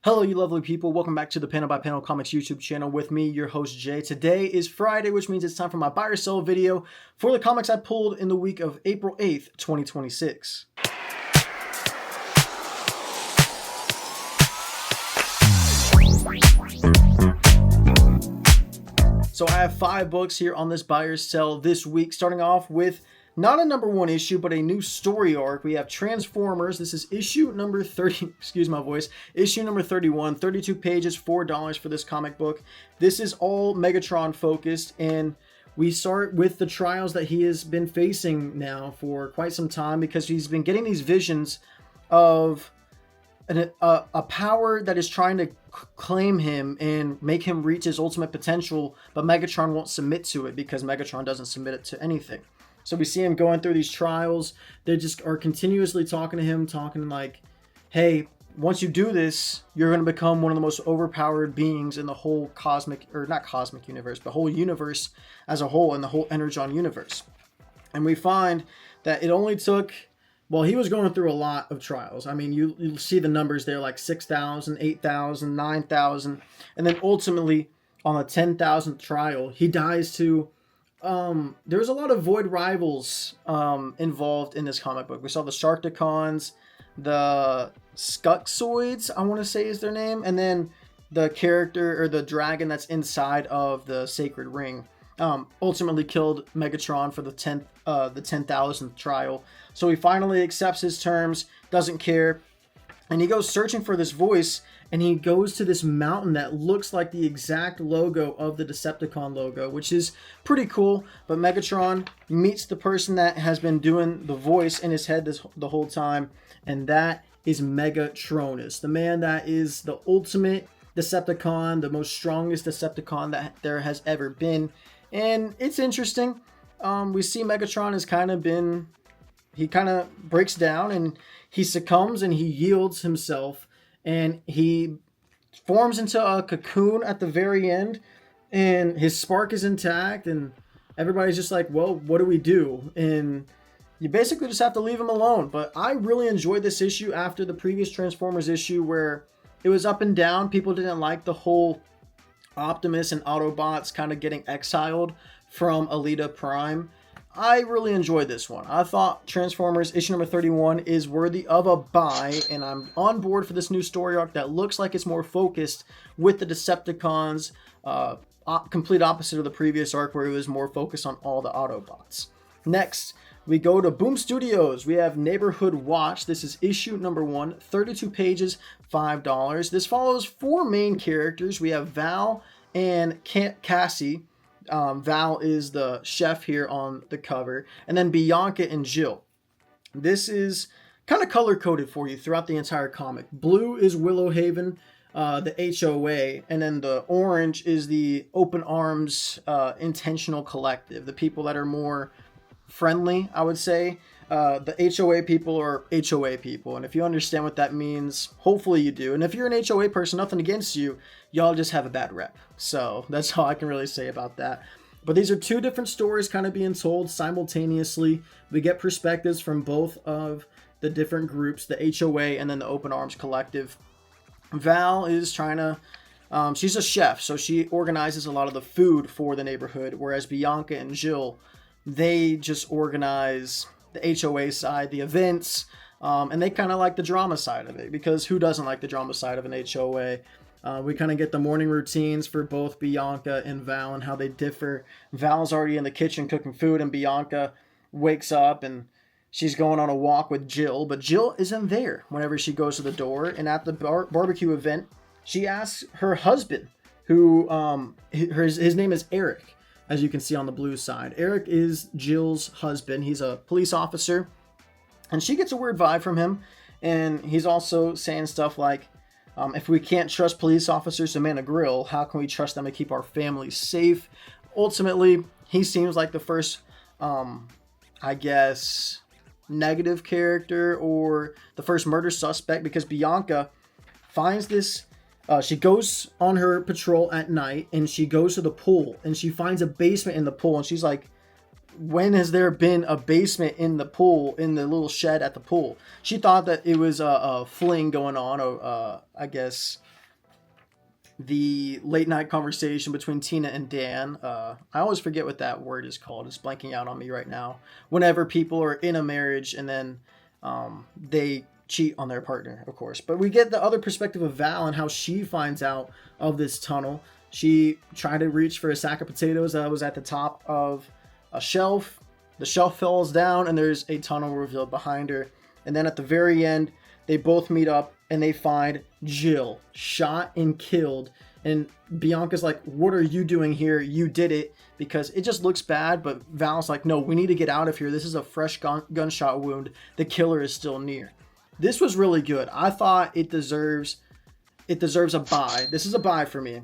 Hello, you lovely people. Welcome back to the Panel by Panel Comics YouTube channel with me, your host, Jay. Today is Friday, which means it's time for my buy or sell video for the comics I pulled in the week of April 8th, 2026. So I have 5 books here on this buy or sell this week, starting off with not a number 1 issue, but a new story arc. We have Transformers. This is issue number 30, excuse my voice, issue number 31, 32 pages, $4 for this comic book. This is all Megatron focused, and we start with the trials that he has been facing now for quite some time, because he's been getting these visions of a power that is trying to claim him and make him reach his ultimate potential, but Megatron won't submit to it because Megatron doesn't submit it to anything. So we see him going through these trials. They just are continuously talking to him, talking like, hey, once you do this, you're going to become one of the most overpowered beings in the whole cosmic, or not cosmic universe, but whole universe as a whole, and the whole Energon universe. And we find that it only took, well, he was going through a lot of trials. I mean, you'll see the numbers there, like 6,000, 8,000, 9,000. And then ultimately, on the 10,000th trial, he dies to... there's a lot of void rivals involved in this comic book. We saw the Sharkticons, the Skuxoids, I want to say is their name, and then the character or the dragon that's inside of the Sacred Ring ultimately killed Megatron for the 10,000th trial. So he finally accepts his terms, doesn't care, and he goes searching for this voice. And he goes to this mountain that looks like the exact logo of the Decepticon logo, which is pretty cool. But Megatron meets the person that has been doing the voice in his head the whole time, and that is Megatronus, the man that is the ultimate Decepticon, the most strongest Decepticon that there has ever been. And it's interesting. We see Megatron has kind of been... He kind of breaks down and he succumbs and he yields himself. And he forms into a cocoon at the very end, and his spark is intact, and everybody's just like, well, what do we do? And you basically just have to leave him alone. But I really enjoyed this issue after the previous Transformers issue, where it was up and down. People didn't like the whole Optimus and Autobots kind of getting exiled from Elita Prime. I really enjoyed this one. I thought Transformers issue number 31 is worthy of a buy, and I'm on board for this new story arc that looks like it's more focused with the Decepticons, complete opposite of the previous arc where it was more focused on all the Autobots. Next, we go to Boom Studios. We have Neighborhood Watch. This is issue number 1, 32 pages, $5. This follows 4 main characters. We have Val and Cassie. Val is the chef here on the cover, and then Bianca and Jill. This is kind of color-coded for you throughout the entire comic. Blue is Willow Haven, the HOA, and then the orange is the Open Arms Intentional Collective, the people that are more friendly, I would say. The HOA people are HOA people, and if you understand what that means, hopefully you do. And if you're an HOA person, nothing against you, y'all just have a bad rep. So that's all I can really say about that. But these are 2 different stories kind of being told simultaneously. We get perspectives from both of the different groups, the HOA and then the Open Arms Collective. Val is trying to... she's a chef, so she organizes a lot of the food for the neighborhood, whereas Bianca and Jill, they just organize the HOA side, the events, and they kind of like the drama side of it, because who doesn't like the drama side of an HOA? We kind of get the morning routines for both Bianca and Val and how they differ. Val's already in the kitchen cooking food, and Bianca wakes up and she's going on a walk with Jill, but Jill isn't there whenever she goes to the door. And at the barbecue event, she asks her husband, who his name is Eric, as you can see on the blue side. Eric is Jill's husband. He's a police officer, and she gets a weird vibe from him. And he's also saying stuff like, if we can't trust police officers to man a grill, how can we trust them to keep our families safe? Ultimately, he seems like the first, I guess, negative character, or the first murder suspect, because Bianca finds this... she goes on her patrol at night, and she goes to the pool, and she finds a basement in the pool, and she's like, when has there been a basement in the pool, in the little shed at the pool? She thought that it was a fling going on, I guess, the late night conversation between Tina and Dan. I always forget what that word is called. It's blanking out on me right now. Whenever people are in a marriage and then they cheat on their partner, of course. But we get the other perspective of Val and how she finds out of this tunnel. She tried to reach for a sack of potatoes that was at the top of a shelf. The shelf falls down and there's a tunnel revealed behind her. And then at the very end, they both meet up and they find Jill shot and killed. And Bianca's like, what are you doing here? You did it, because it just looks bad. But Val's like, no, we need to get out of here. This is a fresh gunshot wound. The killer is still near. This was really good. I thought it deserves a buy. This is a buy for me.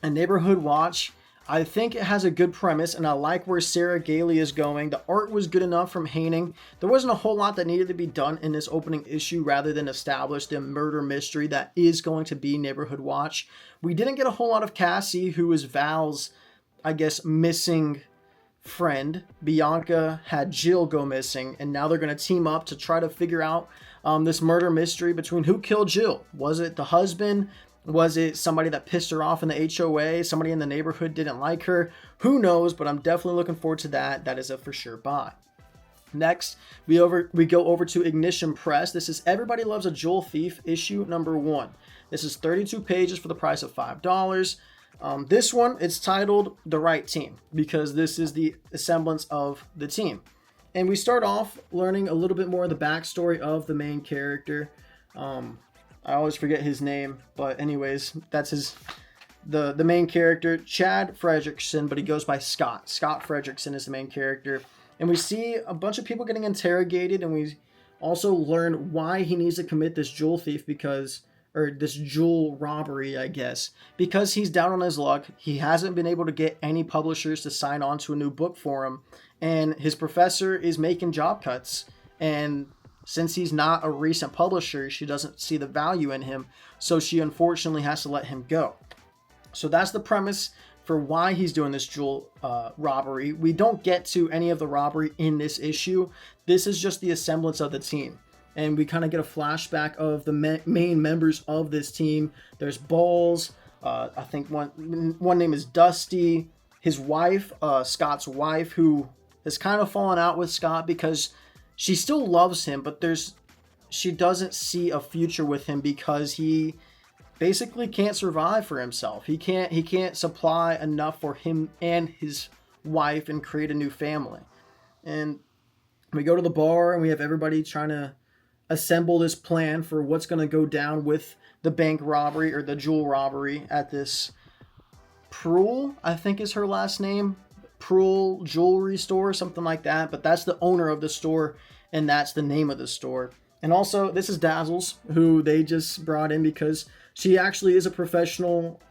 A Neighborhood Watch. I think it has a good premise, and I like where Sarah Gailey is going. The art was good enough from Haining. There wasn't a whole lot that needed to be done in this opening issue rather than establish the murder mystery that is going to be Neighborhood Watch. We didn't get a whole lot of Cassie, who is Val's, I guess, missing friend. Bianca had Jill go missing, and now they're going to team up to try to figure out this murder mystery between who killed Jill. Was it the husband? Was it somebody that pissed her off in the HOA? Somebody in the neighborhood didn't like her? Who knows, but I'm definitely looking forward to that. That is a for sure buy. Next, we go over to Ignition Press. This is Everybody Loves a Jewel Thief, issue number 1. This is 32 pages for the price of $5. This one, it's titled The Right Team, because this is the semblance of the team. And we start off learning a little bit more of the backstory of the main character. I always forget his name, but anyways, that's the main character, Chad Fredrickson, but he goes by Scott. Scott Fredrickson is the main character. And we see a bunch of people getting interrogated, and we also learn why he needs to commit this jewel this jewel robbery, I guess. Because he's down on his luck. He hasn't been able to get any publishers to sign on to a new book for him. And his professor is making job cuts. And since he's not a recent publisher, she doesn't see the value in him, so she unfortunately has to let him go. So that's the premise for why he's doing this jewel robbery. We don't get to any of the robbery in this issue. This is just the semblance of the team. And we kind of get a flashback of the main members of this team. There's Balls. I think one name is Dusty. His wife, Scott's wife, who has kind of fallen out with Scott because she still loves him, but she doesn't see a future with him because he basically can't survive for himself. He can't supply enough for him and his wife and create a new family. And we go to the bar and we have everybody trying to assemble this plan for what's going to go down with the bank robbery or the jewel robbery at this Prule, I think is her last name. Prule Jewelry Store, something like that. But that's the owner of the store, and that's the name of the store. And also, this is Dazzles, who they just brought in because she actually is a professional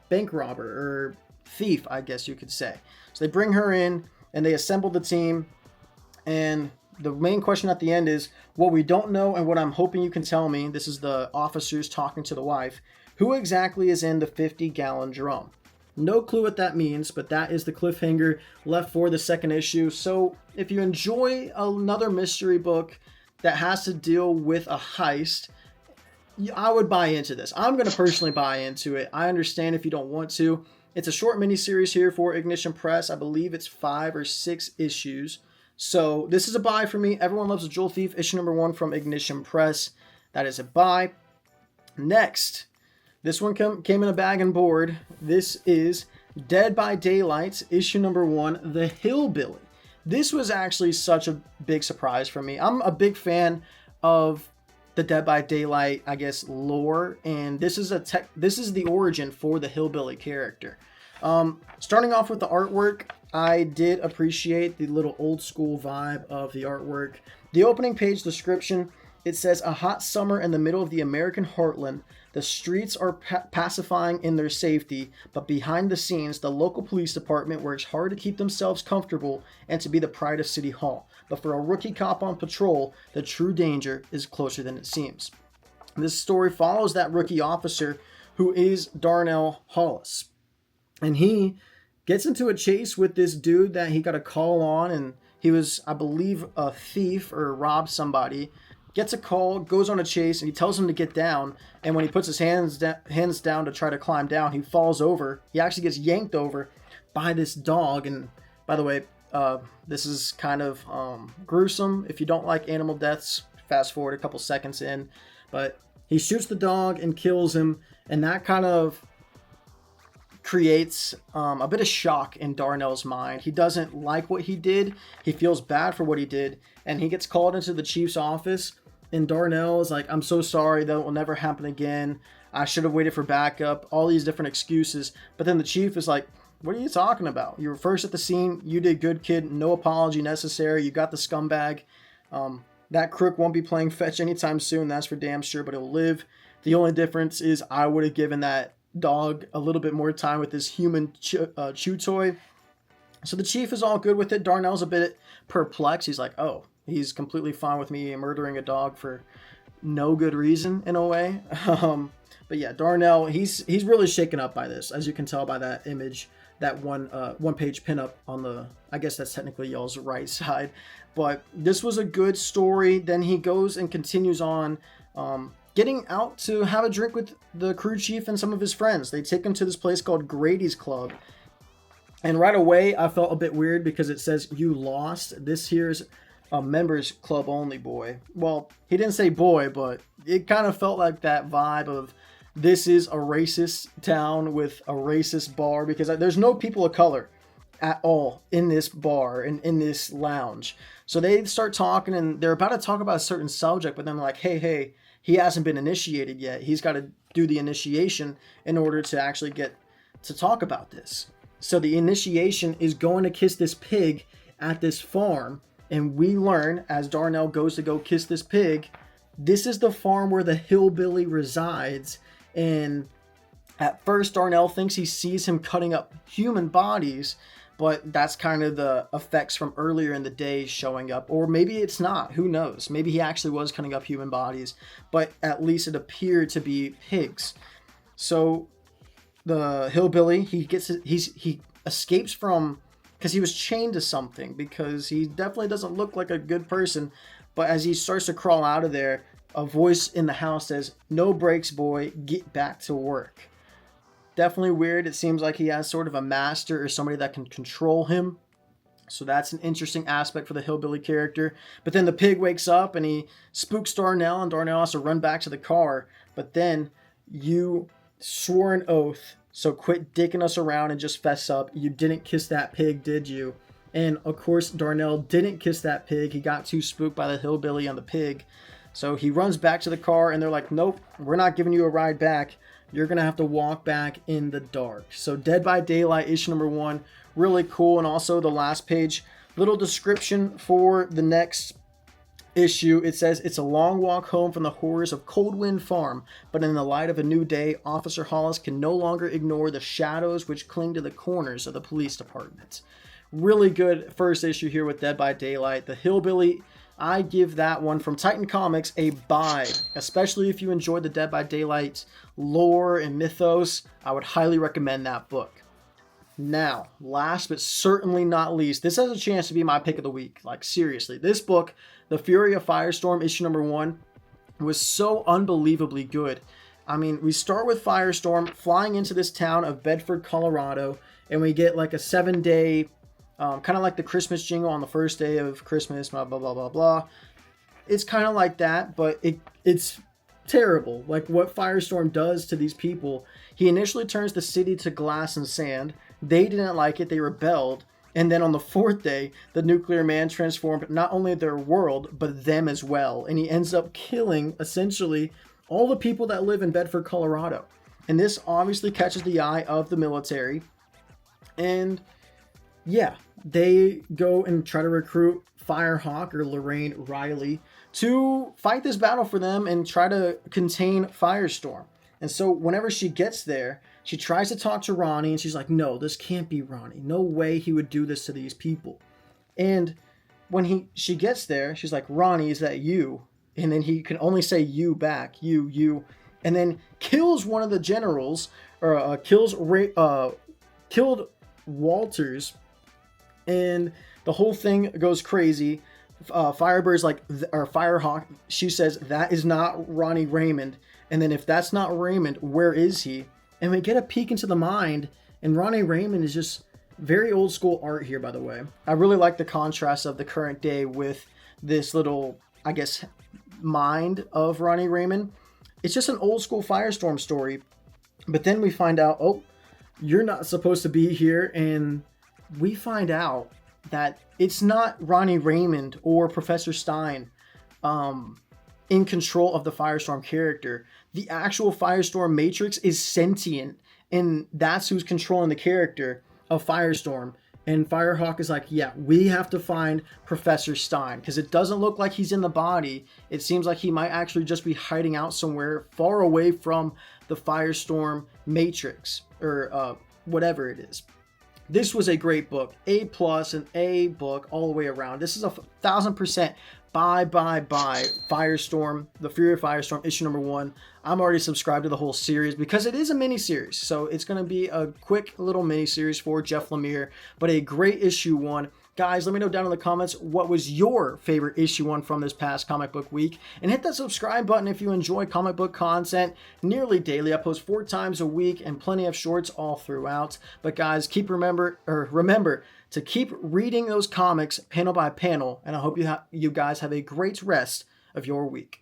bank robber, or thief, I guess you could say. So they bring her in, and they assemble the team. And the main question at the end is, what we don't know and what I'm hoping you can tell me, this is the officers talking to the wife, who exactly is in the 50-gallon drum? No clue what that means, but that is the cliffhanger left for the second issue. So if you enjoy another mystery book that has to deal with a heist, I would buy into this. I'm going to personally buy into it. I understand if you don't want to. It's a short miniseries here for Ignition Press. I believe it's 5 or 6 issues. So this is a buy for me. Everyone Loves a Jewel Thief, issue number 1 from Ignition Press. That is a buy. Next, this one came in a bag and board. This is Dead by Daylight, issue number 1, The Hillbilly. This was actually such a big surprise for me. I'm a big fan of the Dead by Daylight, I guess, lore, and this is the origin for the Hillbilly character. Starting off with the artwork, I did appreciate the little old school vibe of the artwork. The opening page description, it says, a hot summer in the middle of the American heartland. The streets are pacifying in their safety, but behind the scenes, the local police department works hard to keep themselves comfortable and to be the pride of City Hall. But for a rookie cop on patrol, the true danger is closer than it seems. This story follows that rookie officer, who is Darnell Hollis. And he gets into a chase with this dude that he got a call on, and he was, I believe, a thief or robbed somebody. gets a call, goes on a chase, and he tells him to get down. And when he puts his hands down to try to climb down, he falls over. He actually gets yanked over by this dog. And by the way, this is kind of gruesome. If you don't like animal deaths, fast forward a couple seconds in. But he shoots the dog and kills him, and that kind of creates a bit of shock in Darnell's mind. He doesn't like what he did. He feels bad for what he did, and he gets called into the chief's office, and Darnell is like, I'm so sorry, that will never happen again. I should have waited for backup, all these different excuses. But then the chief is like, what are you talking about? You were first at the scene. You did good, kid. No apology necessary. You got the scumbag. That crook won't be playing fetch anytime soon. That's for damn sure, but he'll live. The only difference is I would have given that dog a little bit more time with this human chew toy. So the chief is all good with it. Darnell's a bit perplexed. He's like, oh, he's completely fine with me murdering a dog for no good reason in a way. But yeah, Darnell, he's really shaken up by this, as you can tell by that image, that one page pinup on the, I guess that's technically y'all's right side. But this was a good story. Then he goes and continues on getting out to have a drink with the crew chief and some of his friends. They take him to this place called Grady's Club. And right away, I felt a bit weird because it says, you lost. This here's a members club only, boy. Well, he didn't say boy, but it kind of felt like that vibe of this is a racist town with a racist bar, because there's no people of color at all in this bar and in this lounge. So they start talking, and they're about to talk about a certain subject, but then they're like, hey, he hasn't been initiated yet. He's got to do the initiation in order to actually get to talk about this. So the initiation is going to kiss this pig at this farm. And we learn, as Darnell goes to go kiss this pig, this is the farm where the hillbilly resides. And at first, Darnell thinks he sees him cutting up human bodies, but that's kind of the effects from earlier in the day showing up. Or maybe it's not. Who knows? Maybe he actually was cutting up human bodies, but at least it appeared to be pigs. So the hillbilly, he escapes from, because he was chained to something, because he definitely doesn't look like a good person. But as he starts to crawl out of there, a voice in the house says, no breaks, boy, get back to work. Definitely weird. It seems like he has sort of a master or somebody that can control him. So that's an interesting aspect for the hillbilly character. But then the pig wakes up and he spooks Darnell, and Darnell has to run back to the car. But then you swore an oath, so quit dicking us around and just fess up. You didn't kiss that pig, did you? And of course, Darnell didn't kiss that pig. He got too spooked by the hillbilly and the pig. So he runs back to the car, and they're like, nope, we're not giving you a ride back. You're going to have to walk back in the dark. So Dead by Daylight, issue number 1, really cool. And also the last page, little description for the next issue. It says, it's a long walk home from the horrors of Coldwind Farm, but in the light of a new day, Officer Hollis can no longer ignore the shadows which cling to the corners of the police department. Really good first issue here with Dead by Daylight. The Hillbilly, I give that one from Titan Comics a buy, especially if you enjoyed the Dead by Daylight lore and mythos. I would highly recommend that book. Now, last but certainly not least, this has a chance to be my pick of the week. Like, seriously, this book, The Fury of Firestorm, issue number 1, was so unbelievably good. I mean, we start with Firestorm flying into this town of Bedford, Colorado, and we get like a 7-day, kind of like the Christmas jingle on the first day of Christmas, blah, blah, blah, blah, blah. It's kind of like that, but it's terrible. Like what Firestorm does to these people. He initially turns the city to glass and sand. They didn't like it. They rebelled. And then on the 4th day, the nuclear man transformed not only their world, but them as well. And he ends up killing, essentially, all the people that live in Bedford, Colorado. And this obviously catches the eye of the military. And yeah, they go and try to recruit Firehawk, or Lorraine Riley, to fight this battle for them and try to contain Firestorm. And so whenever she gets there, she tries to talk to Ronnie, and she's like, no, this can't be Ronnie. No way he would do this to these people. And when she gets there, she's like, Ronnie, is that you? And then he can only say you back, you. And then kills one of the generals, or killed Walters. And the whole thing goes crazy. Firebird's like, or Firehawk, she says, that is not Ronnie Raymond. And then if that's not Raymond, where is he? And we get a peek into the mind, and Ronnie Raymond is just very old school art here, by the way. I really like the contrast of the current day with this little, I guess, mind of Ronnie Raymond. It's just an old school Firestorm story. But then we find out, oh, you're not supposed to be here. And we find out that it's not Ronnie Raymond or Professor Stein in control of the Firestorm character. The actual Firestorm Matrix is sentient, and that's who's controlling the character of Firestorm. And Firehawk is like, yeah, we have to find Professor Stein, because it doesn't look like he's in the body. It seems like he might actually just be hiding out somewhere far away from the Firestorm Matrix, or whatever it is. This was a great book, A+, an A book all the way around. This is 1,000% buy Firestorm, The Fury of Firestorm, issue number 1. I'm already subscribed to the whole series because it is a mini series, so it's going to be a quick little mini series for Jeff Lemire, but a great issue 1. Guys, let me know down in the comments what was your favorite issue 1 from this past comic book week, and hit that subscribe button if you enjoy comic book content nearly daily. I post 4 times a week and plenty of shorts all throughout. But guys, remember to keep reading those comics panel by panel, and I hope you guys have a great rest of your week.